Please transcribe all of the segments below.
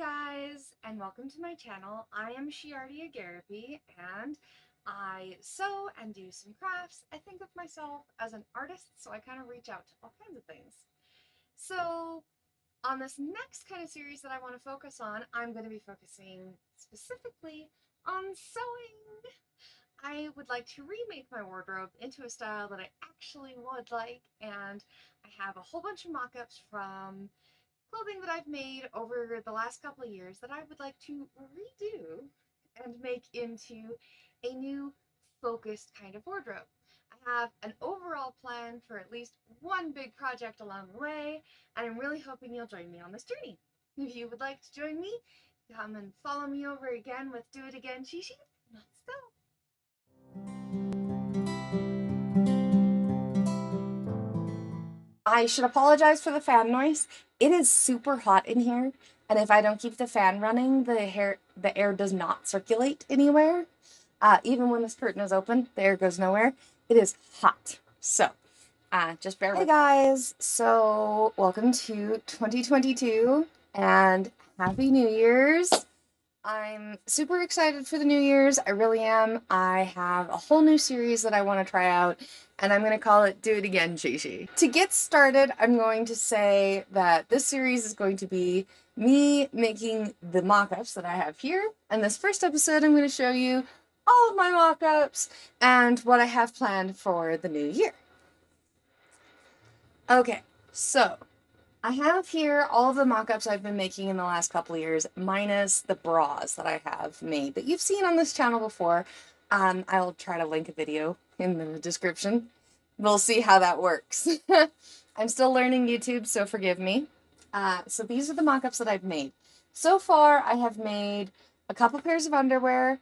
guys, and welcome to my channel. I am Shiardia Garapi, and I sew and do some crafts. I think of myself as an artist, so I kind of reach out to all kinds of things. So on this next kind of series that I want to focus on, I'm going to be focusing specifically on sewing. I would like to remake my wardrobe into a style that I actually would like, and I have a whole bunch of mock-ups from clothing that I've made over the last couple of years that I would like to redo and make into a new focused kind of wardrobe. I have an overall plan for at least one big project along the way, and I'm really hoping you'll join me on this journey. If you would like to join me, come and follow me over again with Do It Again Shi Shi. Let's go! I should apologize for the fan noise. It is super hot in here, and if I don't keep the fan running, the air does not circulate anywhere. Even when this curtain is open, the air goes nowhere. It is hot. So, just bear with me. Hey guys, so welcome to 2022, and Happy New Year's. I'm super excited for the New Year's. I really am. I have a whole new series that I want to try out, and I'm going to call it Do It Again Shi Shi. To get started, I'm going to say that this series is going to be me making the mock-ups that I have here, and this first episode I'm going to show you all of my mock-ups and what I have planned for the new year. Okay, so I have here all of the mock-ups I've been making in the last couple of years, minus the bras that I have made that you've seen on this channel before. I'll try to link a video in the description. We'll see how that works. I'm still learning YouTube, so forgive me. So these are the mock-ups that I've made. So far, I have made a couple pairs of underwear,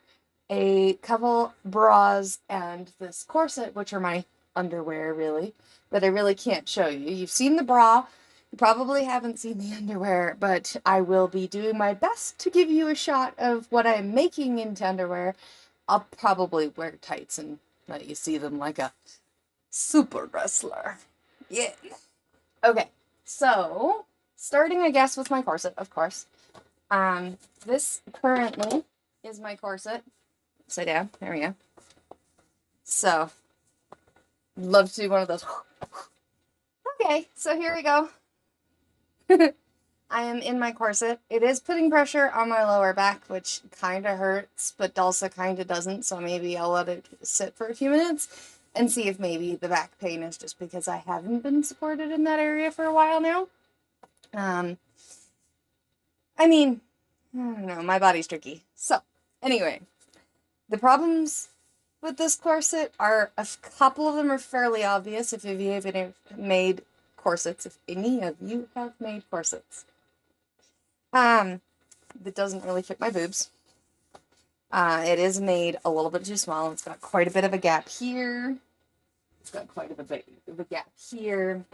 a couple bras, and this corset, which are my underwear, really, that I really can't show you. You've seen the bra. You probably haven't seen the underwear, but I will be doing my best to give you a shot of what I'm making into underwear. I'll probably wear tights and let you see them like a super wrestler. Yeah. Okay, so starting, I guess, with my corset, of course. This currently is my corset. Upside down. There we go. So, love to do one of those. Okay, so here we go. I am in my corset. It is putting pressure on my lower back, which kind of hurts, but also kind of doesn't, so maybe I'll let it sit for a few minutes and see if maybe the back pain is just because I haven't been supported in that area for a while now. I don't know, my body's tricky. So, anyway, the problems with this corset are, a couple of them are fairly obvious if you have made corsets, if any of you have made corsets. That doesn't really fit my boobs. It is made a little bit too small. It's got quite a bit of a gap here. It's got quite a bit of a gap here.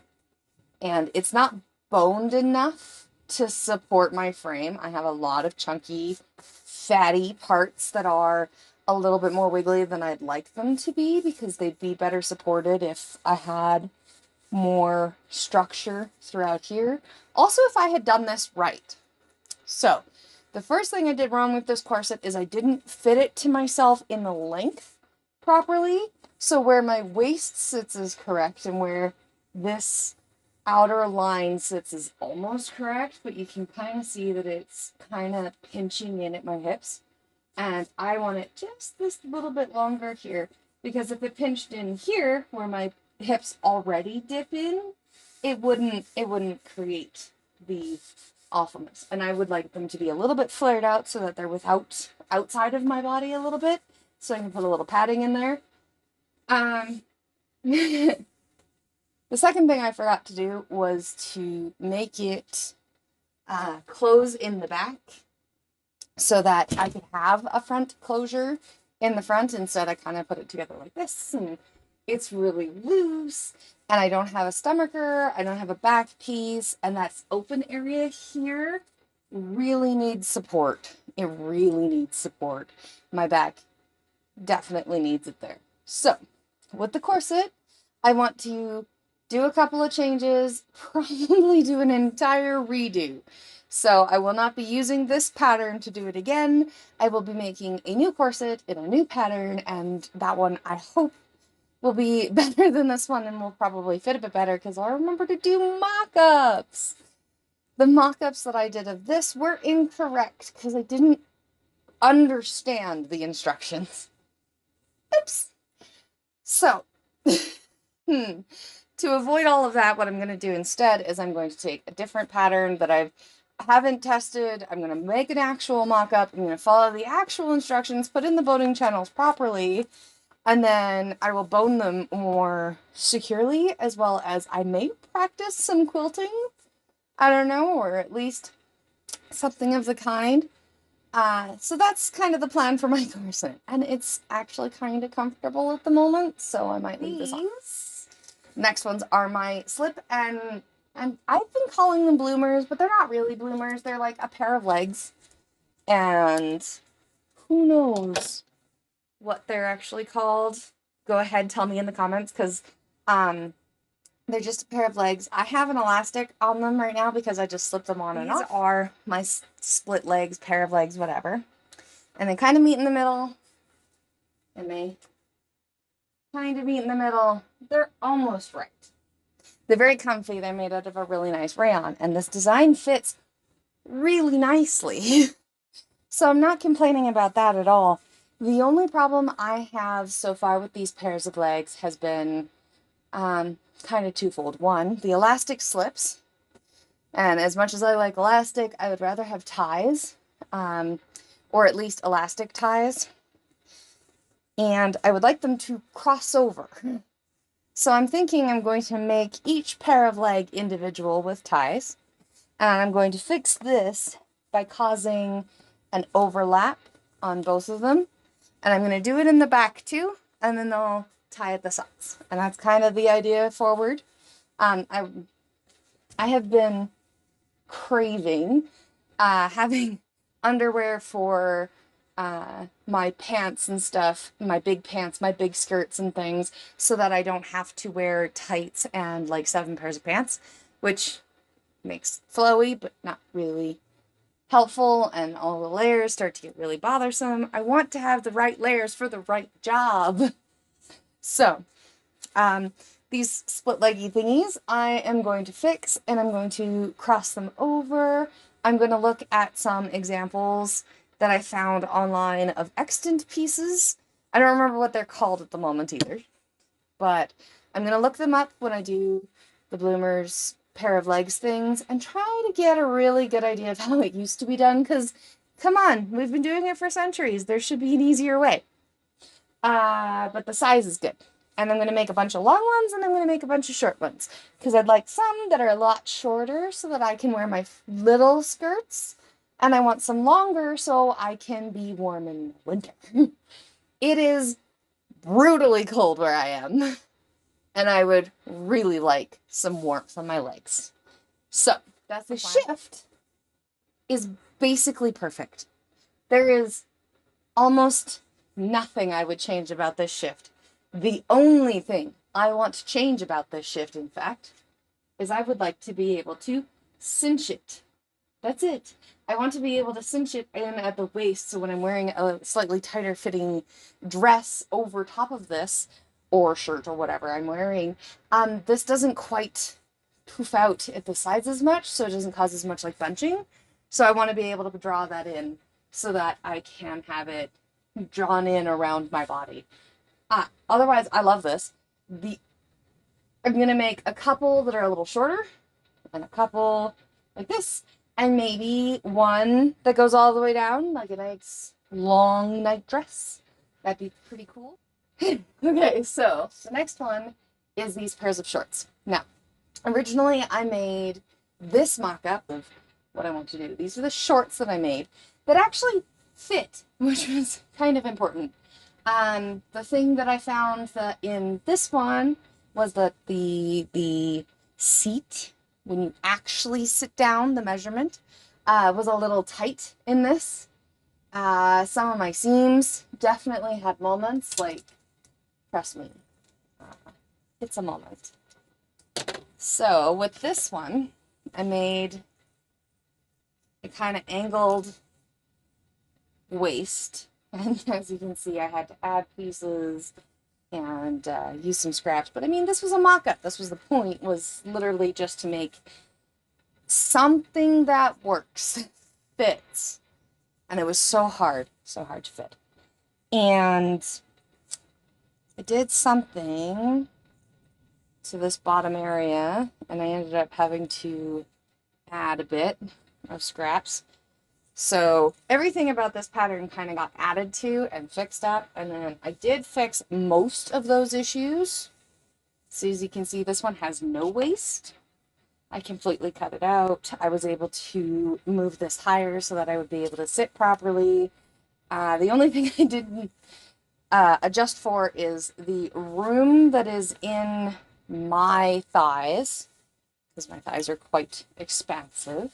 And it's not boned enough to support my frame. I have a lot of chunky, fatty parts that are a little bit more wiggly than I'd like them to be, because they'd be better supported if I had more structure throughout here. Also, if I had done this right. So, the first thing I did wrong with this corset is I didn't fit it to myself in the length properly. So where my waist sits is correct, and where this outer line sits is almost correct, but you can kind of see that it's kind of pinching in at my hips. And I want it just this little bit longer here, because if it pinched in here, where my hips already dip in, it wouldn't create the awfulness. And I would like them to be a little bit flared out so that they're outside of my body a little bit, so I can put a little padding in there. The second thing I forgot to do was to make it close in the back so that I could have a front closure in the front. Instead, I kind of put it together like this, and it's really loose, and I don't have a stomacher, I don't have a back piece, and that open area here really needs support. It really needs support. My back definitely needs it there. So, with the corset, I want to do a couple of changes, probably do an entire redo. So I will not be using this pattern to do it again. I will be making a new corset in a new pattern, and that one I hope will be better than this one and will probably fit a bit better because I'll remember to do mock-ups. The mock-ups that I did of this were incorrect because I didn't understand the instructions. Oops. So, to avoid all of that, what I'm going to do instead is I'm going to take a different pattern that I haven't tested. I'm going to make an actual mock-up. I'm going to follow the actual instructions, put in the boning channels properly, and then I will bone them more securely, as well as I may practice some quilting. I don't know, or at least something of the kind. So that's kind of the plan for my corset, and it's actually kind of comfortable at the moment, so I might leave this on. Next ones are my slip, and I've been calling them bloomers, but they're not really bloomers. They're like a pair of legs, and who knows what they're actually called. Go ahead, tell me in the comments, because they're just a pair of legs. I have an elastic on them right now because I just slipped them on and off. These are my split legs, pair of legs, whatever. And they kind of meet in the middle. And they kind of meet in the middle. They're almost right. They're very comfy. They're made out of a really nice rayon. And this design fits really nicely. So I'm not complaining about that at all. The only problem I have so far with these pairs of legs has been kind of twofold. One, the elastic slips, and as much as I like elastic, I would rather have ties, or at least elastic ties, and I would like them to cross over. So I'm thinking I'm going to make each pair of leg individual with ties, and I'm going to fix this by causing an overlap on both of them, and I'm going to do it in the back too, and then they'll tie at the sides. And that's kind of the idea forward. I have been craving having underwear for my pants and stuff, my big pants, my big skirts and things, so that I don't have to wear tights and like 7 pairs of pants, which makes flowy but not really helpful, and all the layers start to get really bothersome. I want to have the right layers for the right job. So, these split leggy thingies I am going to fix, and I'm going to cross them over. I'm going to look at some examples that I found online of extant pieces. I don't remember what they're called at the moment either, but I'm going to look them up when I do the bloomers pair of legs things and try to get a really good idea of how it used to be done, because come on, we've been doing it for centuries. There should be an easier way. But the size is good. And I'm going to make a bunch of long ones, and I'm going to make a bunch of short ones, because I'd like some that are a lot shorter so that I can wear my little skirts, and I want some longer so I can be warm in winter. It is brutally cold where I am, and I would really like some warmth on my legs. So, that's the shift is basically perfect. There is almost nothing I would change about this shift. The only thing I want to change about this shift, in fact, is I would like to be able to cinch it. That's it. I want to be able to cinch it in at the waist, so when I'm wearing a slightly tighter fitting dress over top of this, or shirt or whatever I'm wearing, this doesn't quite poof out at the sides as much, so it doesn't cause as much like bunching. So I want to be able to draw that in so that I can have it drawn in around my body. Otherwise, I love this. I'm going to make a couple that are a little shorter, and a couple like this, and maybe one that goes all the way down, like a nice long night dress. That'd be pretty cool. Okay, so the next one is these pairs of shorts. Now, originally I made this mock-up of what I want to do. These are the shorts that I made that actually fit, which was kind of important. The thing that I found that in this one was that the seat, when you actually sit down, the measurement, was a little tight in this. Some of my seams definitely had moments, like, trust me, it's a moment. So with this one, I made a kind of angled waist. And as you can see, I had to add pieces and use some scraps. But I mean, this was a mock-up. This was the point, was literally just to make something that works, fits. And it was so hard to fit. And I did something to this bottom area, and I ended up having to add a bit of scraps. So everything about this pattern kind of got added to and fixed up, and then I did fix most of those issues. So as you can see, this one has no waist. I completely cut it out. I was able to move this higher so that I would be able to sit properly. The only thing I didn't adjust for is the room that is in my thighs, because my thighs are quite expansive.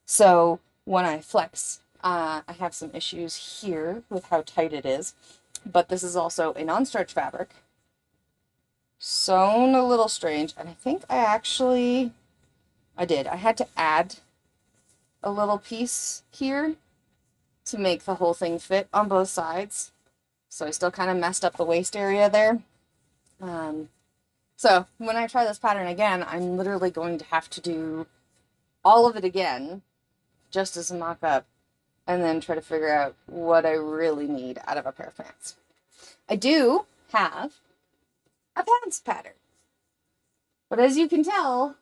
So when I flex, I have some issues here with how tight it is. But this is also a non-starch fabric, sewn a little strange, and I think I had to add a little piece here to make the whole thing fit on both sides. So I still kind of messed up the waist area there. So when I try this pattern again, I'm literally going to have to do all of it again, just as a mock-up, and then try to figure out what I really need out of a pair of pants. I do have a pants pattern, but as you can tell,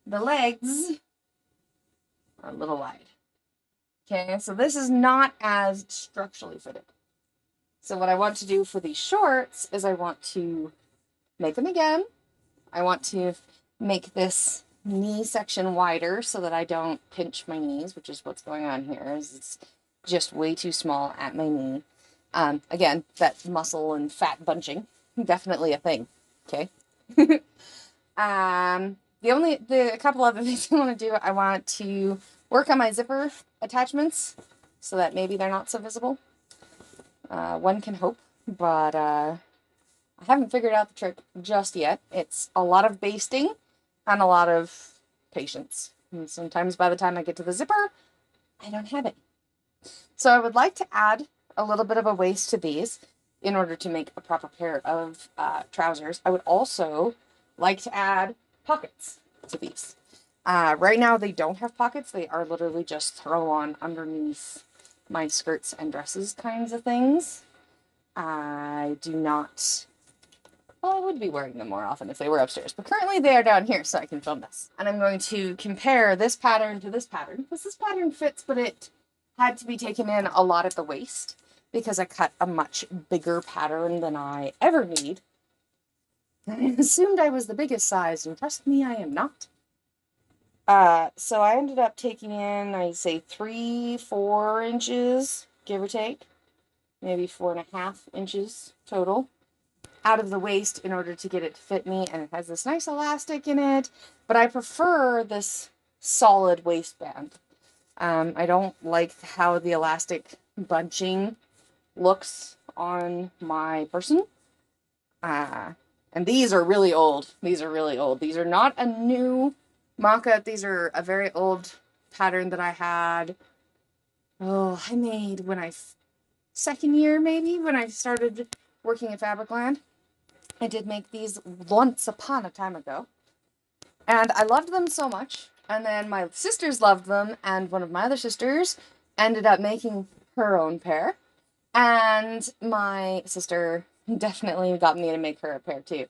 the legs are a little wide. Okay, so this is not as structurally fitted. So what I want to do for these shorts is I want to make them again. I want to make this knee section wider so that I don't pinch my knees, which is what's going on here, is it's just way too small at my knee. Again, that muscle and fat bunching, definitely a thing, okay? A couple other things I want to do, I want to work on my zipper attachments so that maybe they're not so visible. One can hope, but I haven't figured out the trick just yet. It's a lot of basting and a lot of patience. And sometimes by the time I get to the zipper, I don't have it. So I would like to add a little bit of a waist to these in order to make a proper pair of trousers. I would also like to add pockets to these. Right now they don't have pockets. They are literally just throw on underneath my skirts and dresses kinds of things. I do not... Well, I would be wearing them more often if they were upstairs, but currently they are down here so I can film this. And I'm going to compare this pattern to this pattern, because this pattern fits, but it had to be taken in a lot at the waist because I cut a much bigger pattern than I ever need. And I assumed I was the biggest size, and trust me, I am not. So I ended up taking in, I'd say 3-4 inches, give or take, maybe 4.5 inches total, out of the waist in order to get it to fit me, and it has this nice elastic in it, but I prefer this solid waistband. I don't like how the elastic bunching looks on my person. And these are really old. These are really old. These are not a new mock-up. These are a very old pattern that I had. Oh, I made when second year maybe, when I started working at Fabricland. I did make these once upon a time ago. And I loved them so much. And then my sisters loved them, and one of my other sisters ended up making her own pair. And my sister definitely got me to make her a pair too.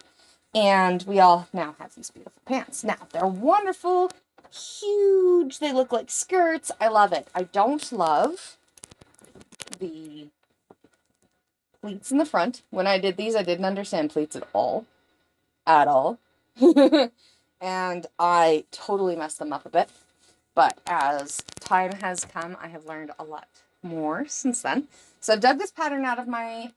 And we all now have these beautiful pants. Now, they're wonderful, huge, they look like skirts. I love it. I don't love the pleats in the front. When I did these, I didn't understand pleats at all. At all. And I totally messed them up a bit. But as time has come, I have learned a lot more since then. So I've dug this pattern out of my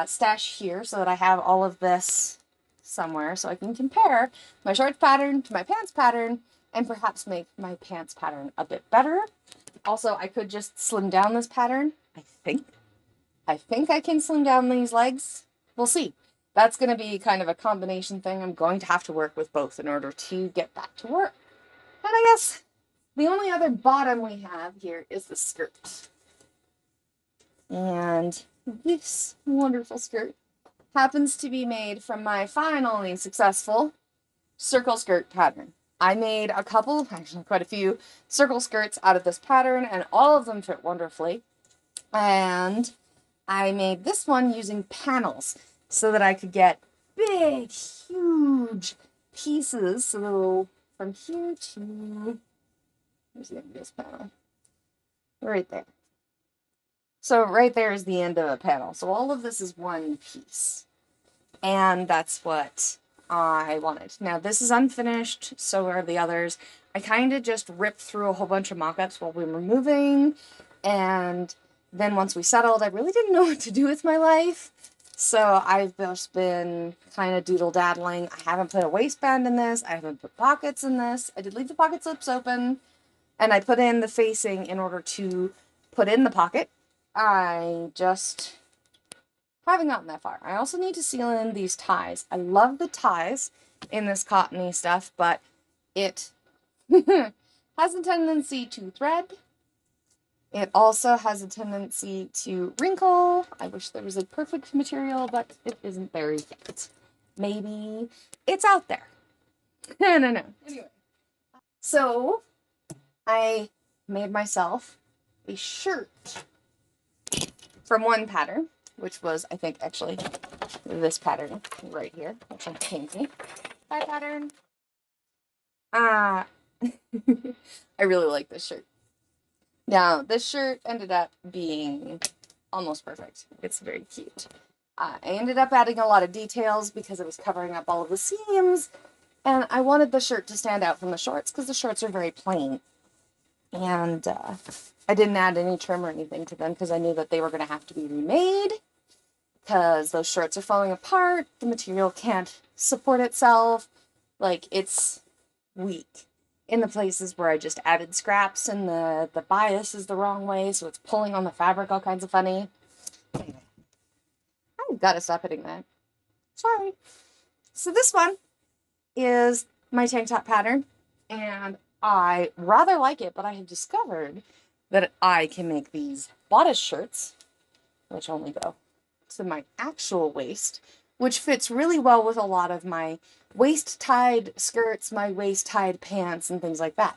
stash here so that I have all of this somewhere so I can compare my shorts pattern to my pants pattern and perhaps make my pants pattern a bit better. Also, I could just slim down this pattern, I think. I think I can slim down these legs. We'll see. That's going to be kind of a combination thing. I'm going to have to work with both in order to get that to work. And I guess The only other bottom we have here is the skirt. And this wonderful skirt happens to be made from my finally successful circle skirt pattern. I made a couple, actually quite a few, circle skirts out of this pattern, and all of them fit wonderfully. And I made this one using panels so that I could get big, huge pieces. So from here to, where's the end of this panel? Right there. So right there is the end of a panel. So all of this is one piece. And that's what I wanted. Now this is unfinished, so are the others. I kind of just ripped through a whole bunch of mock-ups while we were moving, and then once we settled, I really didn't know what to do with my life. So I've just been kind of doodle-daddling. I haven't put a waistband in this. I haven't put pockets in this. I did leave the pocket slips open, and I put in the facing in order to put in the pocket. I just haven't gotten that far. I also need to seal in these ties. I love the ties in this cottony stuff, but it has a tendency to thread. It also has a tendency to wrinkle. I wish there was a perfect material, but it isn't there yet. Maybe it's out there. I don't know. Anyway, so I made myself a shirt from one pattern, which was, I think, actually this pattern right here, which I painted. That pattern. I really like this shirt. Now, this shirt ended up being almost perfect. It's very cute. I ended up adding a lot of details because it was covering up all of the seams, and I wanted the shirt to stand out from the shorts because the shorts are very plain. And I didn't add any trim or anything to them because I knew that they were going to have to be remade because those shorts are falling apart. The material can't support itself. Like, it's weak in the places where I just added scraps, and the bias is the wrong way, so it's pulling on the fabric all kinds of funny. Anyway, I've got to stop hitting that. Sorry. So this one is my tank top pattern, and I rather like it, but I have discovered that I can make these bodice shirts, which only go to my actual waist, which fits really well with a lot of my waist-tied skirts, my waist-tied pants, and things like that.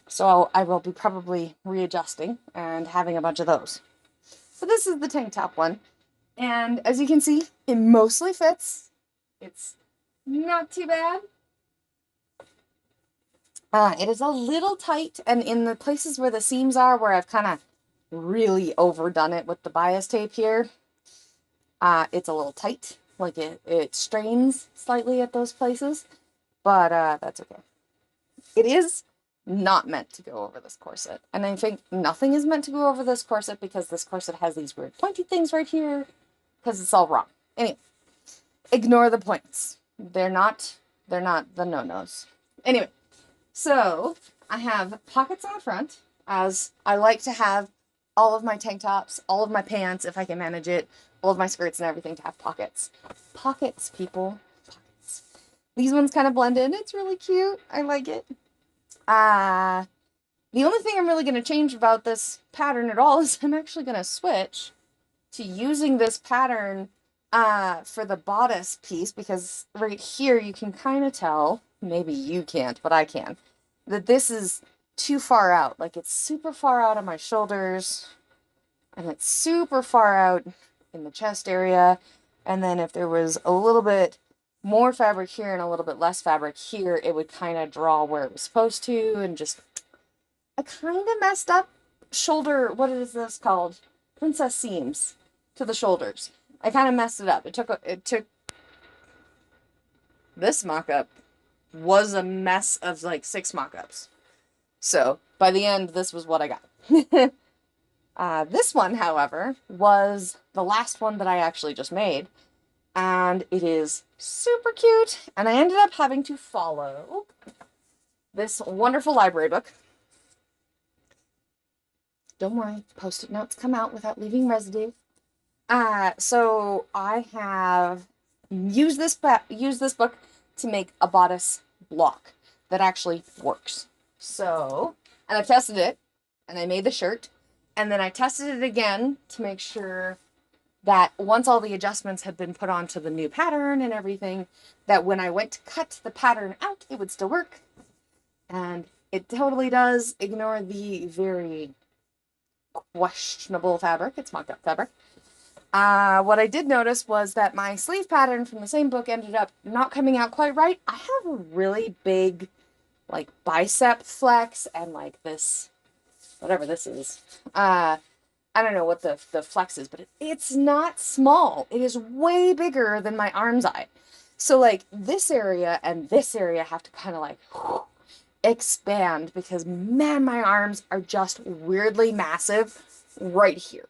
So I will be probably readjusting and having a bunch of those. So this is the tank top one, and as you can see, it mostly fits. It's not too bad. It is a little tight, and in the places where the seams are, where I've kind of really overdone it with the bias tape here, it's a little tight. Like, it strains slightly at those places, but that's okay. It is not meant to go over this corset, and I think nothing is meant to go over this corset because this corset has these weird pointy things right here, because it's all wrong. Anyway, ignore the points. They're not the no-nos. Anyway, so I have pockets on the front, as I like to have all of my tank tops, all of my pants, if I can manage it, all of my skirts and everything to have pockets. Pockets, people. Pockets. These ones kind of blend in. It's really cute. I like it. The only thing I'm really going to change about this pattern at all is I'm actually going to switch to using this pattern for the bodice piece, because right here you can kind of tell, maybe you can't, but I can, that this is too far out. Like, it's super far out on my shoulders, and it's super far out in the chest area, and then if there was a little bit more fabric here and a little bit less fabric here, it would kind of draw where it was supposed to, and just, I kind of messed up shoulder, what is this called? Princess seams to the shoulders. I kind of messed it up. It took this mock-up was a mess of like 6 mock-ups. So by the end, this was what I got. This one, however, was the last one that I actually just made, and it is super cute, and I ended up having to follow this wonderful library book. Don't worry, Post-it notes come out without leaving residue. So I have used this book to make a bodice block that actually works. So, and I tested it, and I made the shirt, and then I tested it again to make sure that once all the adjustments had been put onto the new pattern and everything, that when I went to cut the pattern out, it would still work. And it totally does. Ignore the very questionable fabric. It's mock-up fabric. What I did notice was that my sleeve pattern from the same book ended up not coming out quite right. I have a really big, like, bicep flex and, like, this, whatever this is. I don't know what the flex is, but it's not small. It is way bigger than my arm's eye. So, like, this area and this area have to kind of, like, expand because, man, my arms are just weirdly massive right here.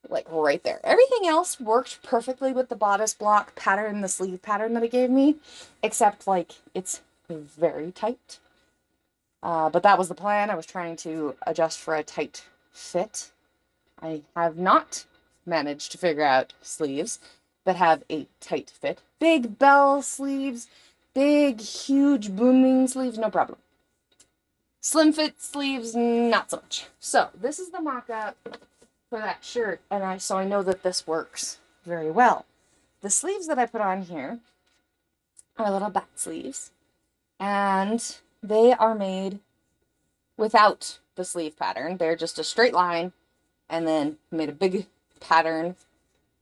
Like, right there. Everything else worked perfectly with the bodice block pattern, the sleeve pattern that it gave me, except, like, it's very tight. But that was the plan. I was trying to adjust for a tight fit. I have not managed to figure out sleeves that have a tight fit. Big bell sleeves, big, huge booming sleeves, no problem. Slim fit sleeves, not so much. So, this is the mock-up for that shirt, and so I know that this works very well. The sleeves that I put on here are little bat sleeves, and they are made without the sleeve pattern. They're just a straight line, and then made a big pattern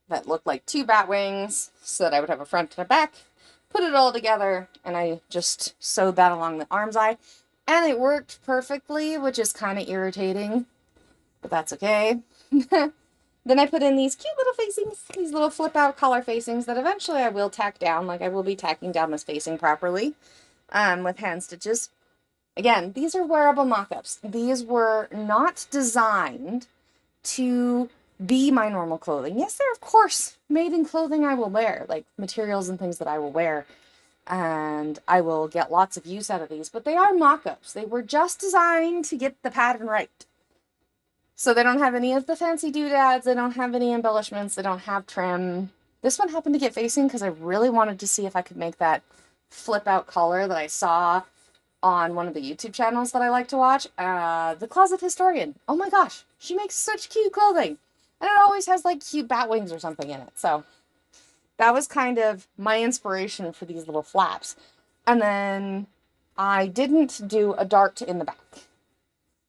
that looked like two bat wings so that I would have a front and a back. Put it all together, and I just sewed that along the arm's eye, and it worked perfectly, which is kind of irritating, but that's okay. Then I put in these cute little facings, these little flip out collar facings that eventually I will tack down. Like, I will be tacking down this facing properly with hand stitches. Again, these are wearable mock-ups. These were not designed to be my normal clothing. Yes, they're of course made in clothing I will wear, like materials and things that I will wear, and I will get lots of use out of these, but they are mock-ups. They were just designed to get the pattern right. So they don't have any of the fancy doodads, they don't have any embellishments, they don't have trim. This one happened to get facing because I really wanted to see if I could make that flip out collar that I saw on one of the YouTube channels that I like to watch. The Closet Historian. Oh my gosh, she makes such cute clothing. And it always has like cute bat wings or something in it. So that was kind of my inspiration for these little flaps. And then I didn't do a dart in the back.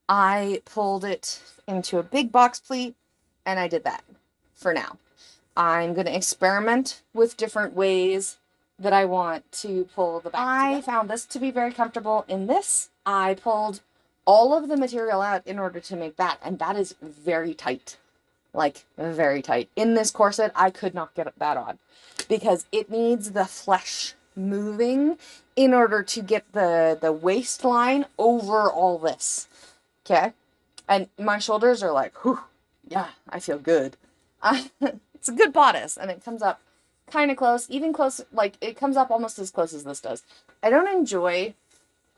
I pulled it into a big box pleat, and I did that for now. I'm going to experiment with different ways that I want to pull the back together. I found this to be very comfortable in this. I pulled all of the material out in order to make that, and that is very tight. Like, very tight. In this corset, I could not get that on because it needs the flesh moving in order to get the waistline over all this. Okay? And my shoulders are like, whew, yeah, I feel good. It's a good bodice, and it comes up kind of close, even close, like, it comes up almost as close as this does. I don't enjoy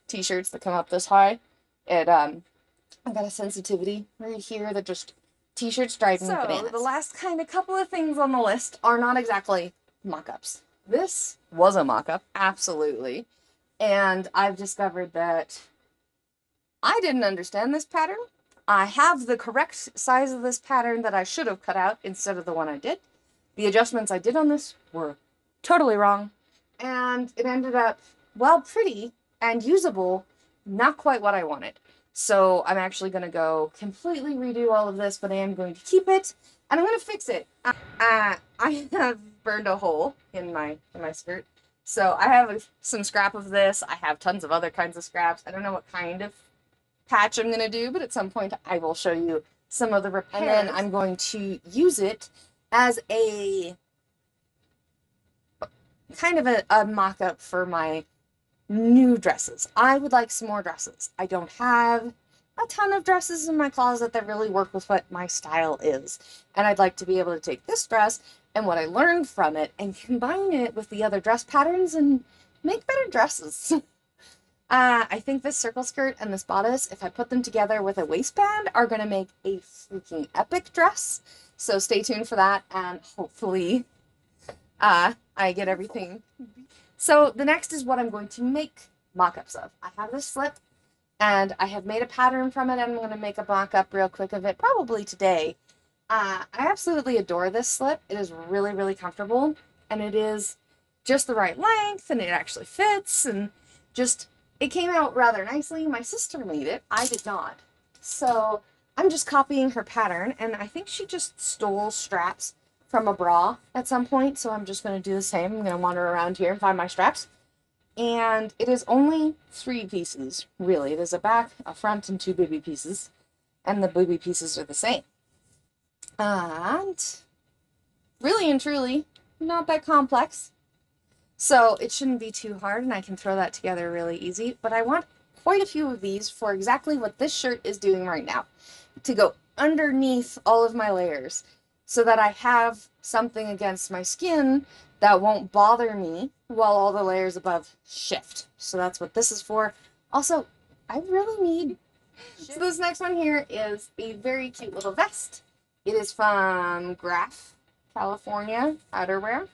t-shirts that come up this high. I've got a sensitivity right here that just, t-shirts drive me bananas. The last kind of couple of things on the list are not exactly mock-ups. This was a mock-up, absolutely. And I've discovered that I didn't understand this pattern. I have the correct size of this pattern that I should have cut out instead of the one I did. The adjustments I did on this were totally wrong. And it ended up, well, pretty and usable, not quite what I wanted. So I'm actually going to go completely redo all of this, but I am going to keep it, and I'm going to fix it. I have burned a hole in my skirt. So I have some scrap of this. I have tons of other kinds of scraps. I don't know what kind of patch I'm going to do, but at some point I will show you some of the repairs. And then I'm going to use it as a kind of a mock-up for my new dresses. I would like some more dresses. I don't have a ton of dresses in my closet that really work with what my style is. And I'd like to be able to take this dress and what I learned from it and combine it with the other dress patterns and make better dresses. I think this circle skirt and this bodice, if I put them together with a waistband, are going to make a freaking epic dress. So stay tuned for that, and hopefully I get everything. So the next is what I'm going to make mock-ups of. I have this slip, And I have made a pattern from it. I'm going to make a mock-up real quick of it, probably today. I absolutely adore this slip. It is really, really comfortable, and it is just the right length, and it actually fits, and just, it came out rather nicely. My sister made it. I did not. So I'm just copying her pattern, and I think she just stole straps from a bra at some point, so I'm just going to do the same. I'm going to wander around here and find my straps. And it is only 3 pieces, really. It is a back, a front, and 2 booby pieces, and the booby pieces are the same. And really and truly, not that complex. So it shouldn't be too hard, and I can throw that together really easy. But I want quite a few of these for exactly what this shirt is doing right now, to go underneath all of my layers, so that I have something against my skin that won't bother me while all the layers above shift. So that's what this is for. Also, I really need... So this next one here is a very cute little vest. It is from Graf, California, outerwear.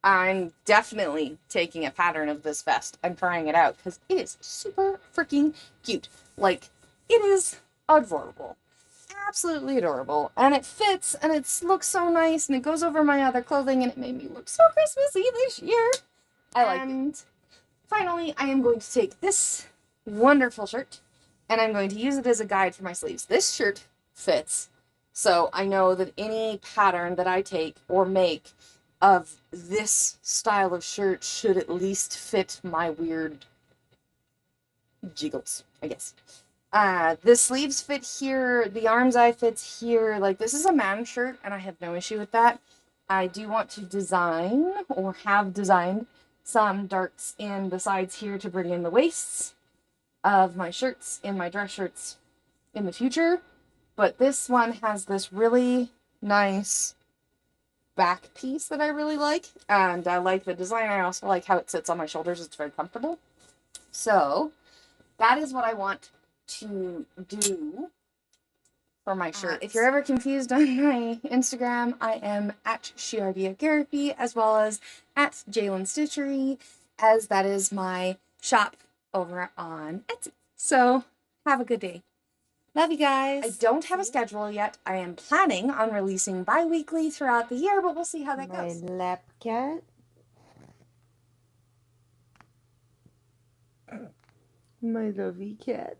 I'm definitely taking a pattern of this vest and trying it out because it is super freaking cute. Like, it is adorable. Absolutely adorable. And it fits, and it looks so nice, and it goes over my other clothing, and it made me look so Christmassy this year. I like it. And finally, I am going to take this wonderful shirt, and I'm going to use it as a guide for my sleeves. This shirt fits, so I know that any pattern that I take or make of this style of shirt should at least fit my weird jiggles, I guess. The sleeves fit here, the arms eye fits here. Like, this is a man shirt, and I have no issue with that. I do want to design, or have designed, some darts in the sides here to bring in the waists of my shirts, in my dress shirts in the future. But this one has this really nice back piece that I really like, and I like the design. I also like how it sits on my shoulders. It's very comfortable. So that is what I want to do for my shirt. If you're ever confused on my Instagram, I am at Shiardia as well as at Jalen Stitchery, as that is my shop over on Etsy. So have a good day. Love you guys. I don't have a schedule yet. I am planning on releasing bi-weekly throughout the year, but we'll see how that goes. My lap cat. My lovey cat.